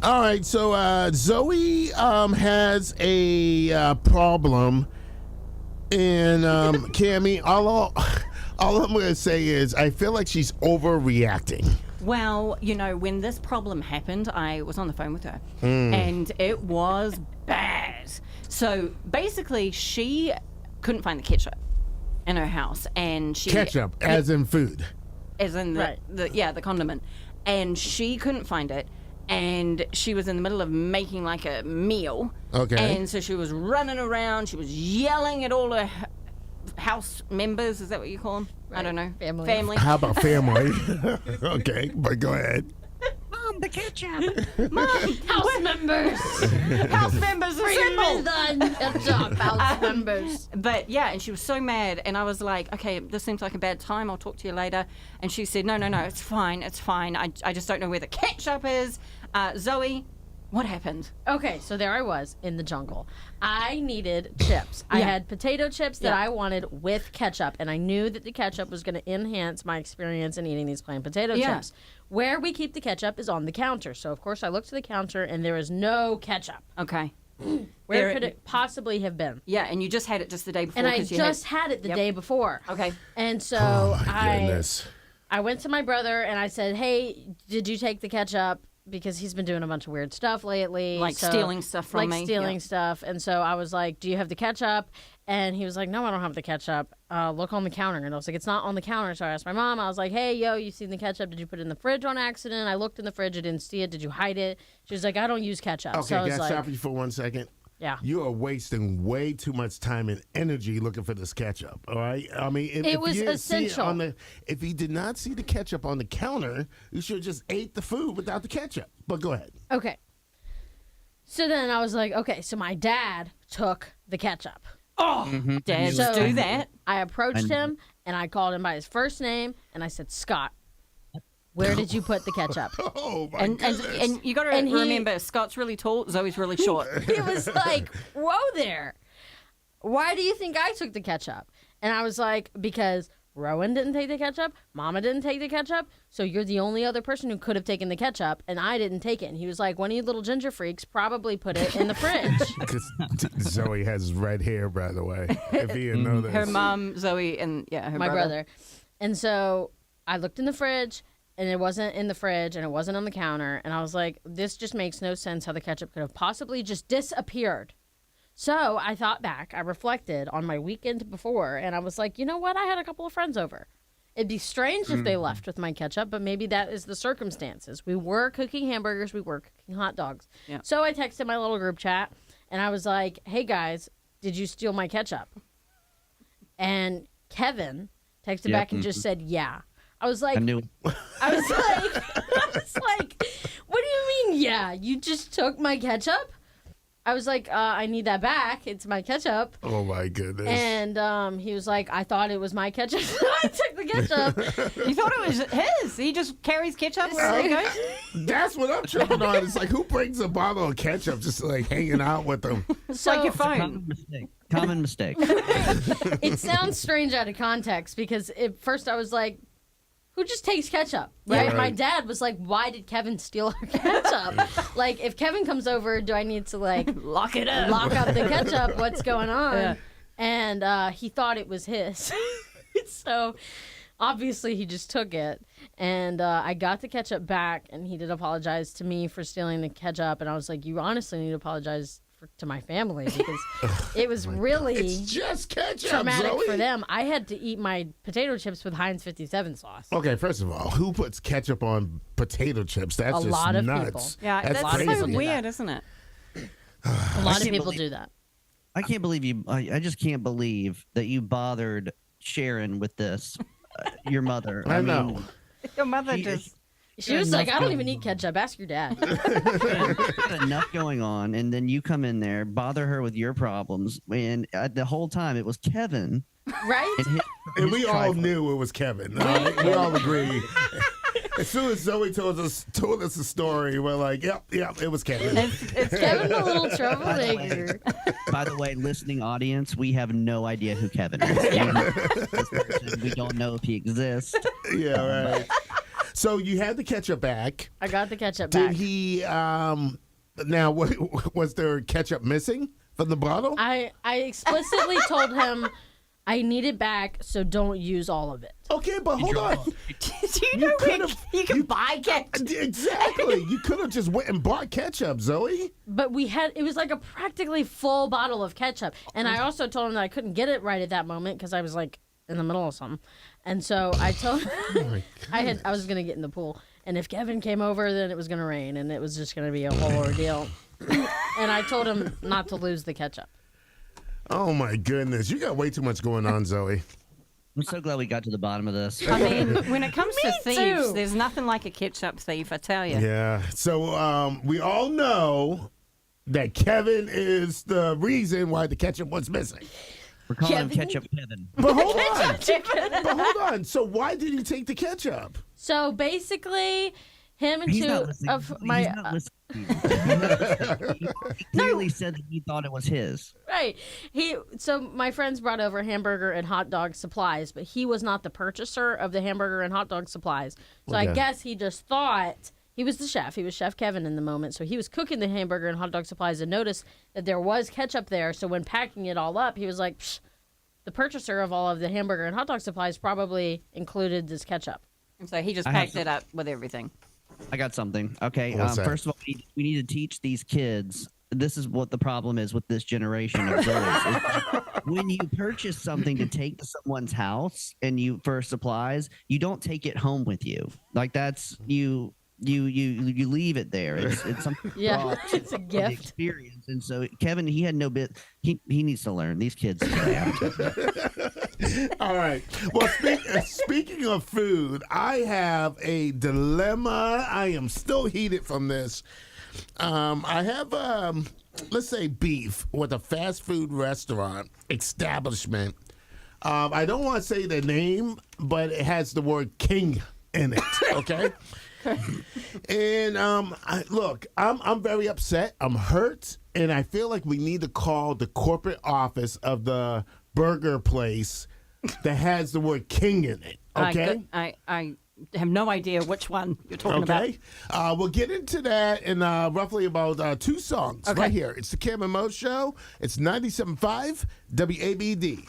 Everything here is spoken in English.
All right, so Zoe has a problem, and Cammy, all I'm going to say is I feel like she's overreacting. Well, when this problem happened, I was on the phone with her, and it was bad. So basically, she couldn't find the ketchup in her house, and she Ketchup, as in food. as in the condiment, and she couldn't find it. And she was in the middle of making like a meal. Okay. And so she was running around. She was yelling at all her house members. Is that what you call them? I don't know. Family. How about family? Okay, but go ahead. Mom, the ketchup. Mom, House members. house members Bring me assemble. the ketchup, house members. But yeah, and she was so mad, and I was like, okay, this seems like a bad time. I'll talk to you later. And she said, no, it's fine. I just don't know where the ketchup is. Zoe, what happened? Okay, so there I was in the jungle. I needed chips. I had potato chips that I wanted with ketchup, and I knew that the ketchup was going to enhance my experience in eating these plain potato chips. Where we keep the ketchup is on the counter. So, of course, I looked to the counter, and there is no ketchup. Okay. Where could it possibly have been? Yeah, and you just had it just the day before. And I just had it the day before. Okay. And so Goodness. I went to my brother, and I said, hey, did you take the ketchup? Because he's been doing a bunch of weird stuff lately. Like stealing stuff from me. Like stealing stuff. And so I was like, do you have the ketchup? And he was like, no, I don't have the ketchup. Look on the counter. And I was like, it's not on the counter. So I asked my mom. I was like, hey, you seen the ketchup? Did you put it in the fridge on accident? I looked in the fridge. I didn't see it. Did you hide it? She was like, I don't use ketchup. Okay, so I was can I like, stop you for 1 second? Yeah. You are wasting way too much time and energy looking for this ketchup. All right. I mean, if was you didn't see it essential. if you did not see the ketchup on the counter, you should have just ate the food without the ketchup. But go ahead. Okay. So then I was like, okay, so my dad took the ketchup. Dads So- do that. I approached him and I called him by his first name and I said, Scott, where did you put the ketchup? Oh my And goodness. you got to And he- remember, Scott's really tall, Zoe's really short. He was like, whoa there. Why do you think I took the ketchup? And I was like, because Rowan didn't take the ketchup, Mama didn't take the ketchup, so you're the only other person who could have taken the ketchup, and I didn't take it. And he was like, one of you little ginger freaks probably put it in the fridge. Because Zoe has red hair, by the way. If you didn't know this. Her mom, Zoe, and her My brother. And so I looked in the fridge, and it wasn't in the fridge, and it wasn't on the counter, and I was like, this just makes no sense how the ketchup could have possibly just disappeared. So I thought back, I reflected on my weekend before, and I was like, you know what? I had a couple of friends over. It'd be strange if they left with my ketchup, but maybe that is the circumstances. We were cooking hamburgers, we were cooking hot dogs. Yeah. So I texted my little group chat, and I was like, hey guys, did you steal my ketchup? And Kevin texted back and just said, yeah. I was like, I was like, what do you mean, yeah? You just took my ketchup? I was like, I need that back. It's my ketchup. Oh my goodness. And he was like, I thought it was my ketchup. So I took the ketchup. You thought it was his. He just carries ketchup wherever he goes. That's what I'm tripping on. It's like, who brings a bottle of ketchup just like hanging out with them? It's So like your phone. Common mistake. it sounds strange out of context because at first I was like, who just takes ketchup? Right? Right. My dad was like, why did Kevin steal our ketchup? Like, if Kevin comes over, do I need to like Lock it up. lock up the ketchup? What's going on? Yeah. And he thought it was his. So obviously he just took it. And I got the ketchup back, and he did apologize to me for stealing the ketchup. And I was like, you honestly need to apologize to my family because it was really It's just ketchup, traumatic Zoe. for them. I had to eat my potato chips with Heinz 57 sauce. Okay, first of all, who puts ketchup on potato chips? That's A just lot of nuts. people. Yeah, That's that's crazy. so do weird, that. isn't it? A lot of can't people believe- do that. I can't believe you. I just can't believe that you bothered Sharon with this. Your mother. I mean, know. Your mother She- just. She was like, I don't even eat ketchup. Ask your dad. got enough going on, and then you come in there, bother her with your problems, and the whole time it was Kevin. Right? And his, And we his all trifling. knew it was Kevin. All right? We all agree. As soon as Zoe told us the story, we're like, yep, it was Kevin. It's Kevin, a little troublemaker. By the way, listening audience, we have no idea who Kevin is. We don't know if he exists. Yeah, right. So you had the ketchup back. I got the ketchup Did back. he? Now, was there ketchup missing from the bottle? I explicitly told him I need it back, so don't use all of it. Okay, but hold on. Do you know where you can buy ketchup? Exactly. You could have just went and bought ketchup, Zoe. But it was like a practically full bottle of ketchup. And I also told him that I couldn't get it right at that moment because I was like in the middle of something. And so I told I was going to get in the pool. And if Kevin came over, then it was going to rain and it was just going to be a whole ordeal. And I told him not to lose the ketchup. Oh my goodness, you got way too much going on, Zoe. I'm so glad we got to the bottom of this. I mean, when it comes to Me thieves, too. there's nothing like a ketchup thief, I tell you. Yeah. So we all know that Kevin is the reason why the ketchup was missing. We're calling him Kevin? Ketchup Kevin. But hold on. But hold on. So why did he take the ketchup? So basically, him and He's not two listening. of my He's not listening to you. He clearly said that he thought it was his. right. So my friends brought over hamburger and hot dog supplies, but he was not the purchaser of the hamburger and hot dog supplies. So I Okay. guess he just thought he was the chef. He was Chef Kevin in the moment. So he was cooking the hamburger and hot dog supplies and noticed that there was ketchup there. So when packing it all up, he was like, Psh, the purchaser of all of the hamburger and hot dog supplies probably included this ketchup. And so he just I have packed it up with everything. I got something. Okay. What's that? First of all, we need to teach these kids. This is what the problem is with this generation of Zoes. When you purchase something to take to someone's house and you for supplies, you don't take it home with you. Like that's you leave it there. It's something Yeah, brought to it's a the gift. experience. And so Kevin, he had no bit. He needs to learn. These kids. All right. Well, speaking of food, I have a dilemma. I am still heated from this. I have, let's say, beef with a fast food restaurant establishment. I don't want to say the name, but it has the word king in it. Okay. And look, I'm very upset. I'm hurt, and I feel like we need to call the corporate office of the burger place that has the word king in it. Okay. I have no idea which one you're talking about. Okay. We'll get into that in roughly about 2 songs Okay. right here. It's the Kevin Mo Show. It's 97.5 WABD.